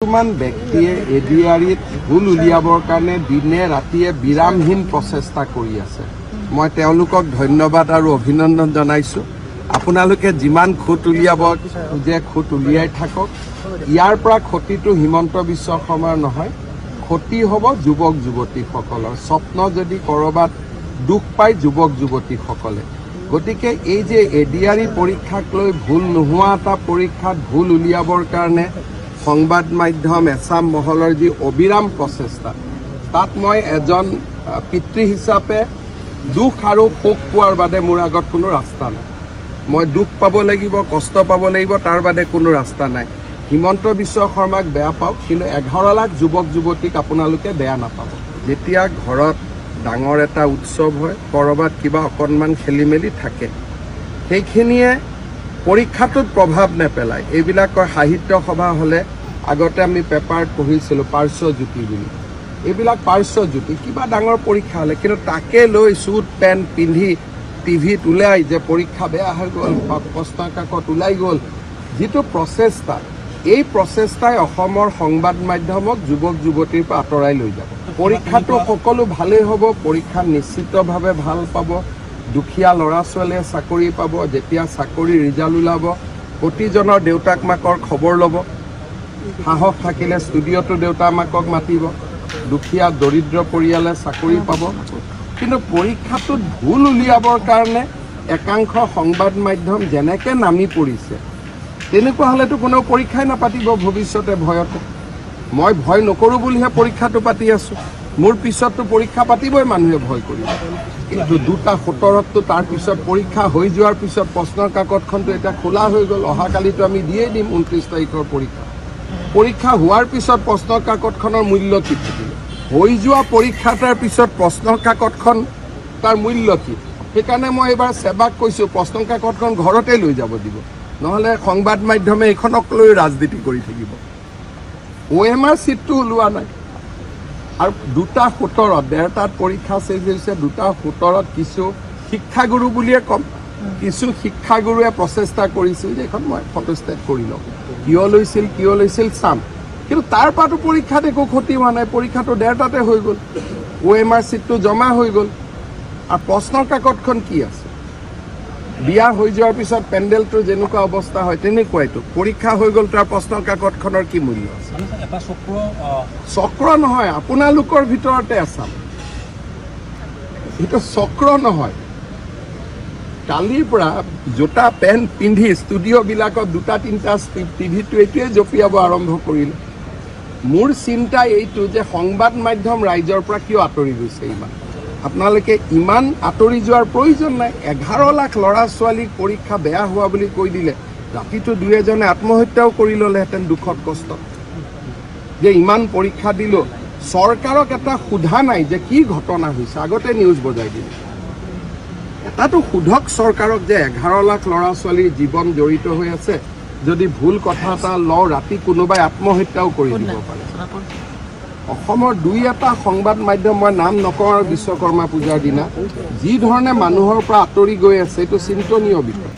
কিছুমান ব্যক্তিয়ে এডিআৰিত ভুল উলিয়াবৰ কাৰণে দিনে ৰাতিয়ে বিৰামহীন প্ৰচেষ্টা কৰি আছে। মই তেওঁলোকক ধন্যবাদ আৰু অভিনন্দন জনাইছো। আপোনালোকে যিমান খুঁত উলিয়াব যে খুঁত উলিয়াই থাকক। ইয়াৰ পৰা ক্ষতিটো হিমন্ত বিশ্ব শৰ্মাৰ নহয়, ক্ষতি হ'ব যুৱক যুৱতীসকলৰ। স্বপ্ন যদি ক'ৰবাত দুখ পায় যুৱক যুৱতীসকলে। গতিকে এই যে এডিআৰি পৰীক্ষাক লৈ ভুল নোহোৱা এটা পৰীক্ষাত ভুল উলিয়াবৰ কাৰণে সংবাদ মাধ্যম এছাম মহলৰ যি অবিৰাম প্ৰচেষ্টা, তাত মই এজন পিতৃ হিচাপে দুখ আৰু শোক পোৱাৰ বাদে মোৰ আগত কোনো ৰাস্তা নাই। মই দুখ পাব লাগিব, কষ্ট পাব লাগিব, তাৰ বাদে কোনো ৰাস্তা নাই। হিমন্ত বিশ্ব শৰ্মাক বেয়া পাওক, কিন্তু 11 লাখ যুৱক যুৱতীক আপোনালোকে বেয়া নাপাব। যেতিয়া ঘৰত ডাঙৰ এটা উৎসৱ হয়, ক'ৰবাত কিবা অকণমান খেলি মেলি থাকে, সেইখিনিয়ে পৰীক্ষাটোত প্ৰভাৱ নেপেলায়। এইবিলাকৰ সাহিত্য সভা হ'লে আগতে আমি পেপাৰত পঢ়িছিলোঁ পাৰ্শ্বজ্যোতি বুলি। এইবিলাক পাৰ্শ্বজ্যোতি কিবা ডাঙৰ পৰীক্ষা হ'লে, কিন্তু তাকে লৈ চুট পেণ্ট পিন্ধি টিভিত ওলাই যে পৰীক্ষা বেয়া হৈ গ'ল, প্ৰশ্ন কাকত ওলাই গ'ল, যিটো প্ৰচেষ্টা, এই প্ৰচেষ্টাই অসমৰ সংবাদ মাধ্যমক যুৱক যুৱতীৰ পৰা আঁতৰাই লৈ যাব। পৰীক্ষাটো সকলো ভালেই হ'ব, পৰীক্ষা নিশ্চিতভাৱে ভাল পাব। দুখীয়া ল'ৰা ছোৱালীয়ে চাকৰি পাব। যেতিয়া চাকৰি ৰিজাল্ট ওলাব, প্ৰতিজনৰ দেউতাক মাকৰ খবৰ ল'ব। সাহস থাকিলে ষ্টুডিঅ'টো দেউতাক মাকক মাতিব। দুখীয়া দৰিদ্ৰ পৰিয়ালে চাকৰি পাব। কিন্তু পৰীক্ষাটোত ভুল উলিয়াবৰ কাৰণে একাংশ সংবাদ মাধ্যম যেনেকৈ নামি পৰিছে, তেনেকুৱা হ'লেতো কোনেও পৰীক্ষাই নাপাতিব ভৱিষ্যতে ভয়তে। মই ভয় নকৰোঁ বুলিহে পৰীক্ষাটো পাতি আছোঁ। মোৰ পিছততো পৰীক্ষা পাতিবই মানুহে ভয় কৰিব। কিন্তু 2:17 তাৰ পিছত পৰীক্ষা হৈ যোৱাৰ পিছত প্ৰশ্নৰ কাকতখনটো এতিয়া খোলা হৈ গ'ল। অহাকালিতো আমি দিয়েই দিম 29 তাৰিখৰ পৰীক্ষা। পৰীক্ষা হোৱাৰ পিছত প্ৰশ্নৰ কাকতখনৰ মূল্য কি থাকিব? হৈ যোৱা পৰীক্ষা তাৰ পিছত প্ৰশ্নৰ কাকতখন তাৰ মূল্য কি? সেইকাৰণে মই এইবাৰ সেৱাক কৈছোঁ, প্ৰশ্নৰ কাকতখন ঘৰতে লৈ যাব দিব। নহ'লে সংবাদ মাধ্যমে এইখনক লৈ ৰাজনীতি কৰি থাকিব। OMR চিটটো ওলোৱা নাই। আৰু 2:17 ডেৰটাত পৰীক্ষা শেষ হৈছে। 2:17 কিছু শিক্ষাগুৰু বুলিয়ে ক'ম, কিছু শিক্ষাগুৰুৱে প্ৰচেষ্টা কৰিছিল যে এখন মই ফটোষ্টেট কৰি লওঁ। কিয় লৈছিল চাম। কিন্তু তাৰ পৰাতো পৰীক্ষাত একো ক্ষতি হোৱা নাই। পৰীক্ষাটো 1:30টাতে হৈ গ'ল। OMR চিটটো জমা হৈ গ'ল। আৰু প্ৰশ্নৰ কাকতখন কি আছে? বিয়া হৈ যোৱাৰ পিছত পেণ্ডেলটোৰ যেনেকুৱা অৱস্থা হয় তেনেকুৱাইতো। পৰীক্ষা হৈ গ'ল, তাৰ প্ৰশ্নৰ কাকতখনৰ কি মূল্য আছে? চক্ৰ নহয়, আপোনালোকৰ ভিতৰতে আছাম। সেইটো চক্ৰ নহয়। কালিৰ পৰা জোতা পেণ্ট পিন্ধি ষ্টুডিঅ'বিলাকত 2-3টা টিভিটো এইটোৱে জঁপিয়াব আৰম্ভ কৰিলে। মোৰ চিন্তা এইটো যে সংবাদ মাধ্যম ৰাইজৰ পৰা কিয় আঁতৰি গৈছে ইমান? আপোনালোকে ইমান আঁতৰি যোৱাৰ প্ৰয়োজন নাই। 11 লাখ ল'ৰা ছোৱালীক পৰীক্ষা বেয়া হোৱা বুলি কৈ দিলে, ৰাতিটো 2-এজনে আত্মহত্যাও কৰি ল'লেহেঁতেন দুখত কষ্ট। যে ইমান পৰীক্ষা দিলোঁ, চৰকাৰক এটা সোধা নাই যে কি ঘটনা হৈছে। আগতে নিউজ বজাই দিলে। এটাতো সোধক চৰকাৰক যে 11 লাখ ল'ৰা ছোৱালীৰ জীৱন জড়িত হৈ আছে। যদি ভুল কথা এটা লওঁ, ৰাতি কোনোবাই আত্মহত্যাও কৰি দিব পাৰে। অসমৰ 2-এটা সংবাদ মাধ্যম, মই নাম নকওঁ, আৰু বিশ্বকৰ্মা পূজাৰ দিনা যি ধৰণে মানুহৰ পৰা আঁতৰি গৈ আছে, এইটো চিন্তনীয় বিষয়।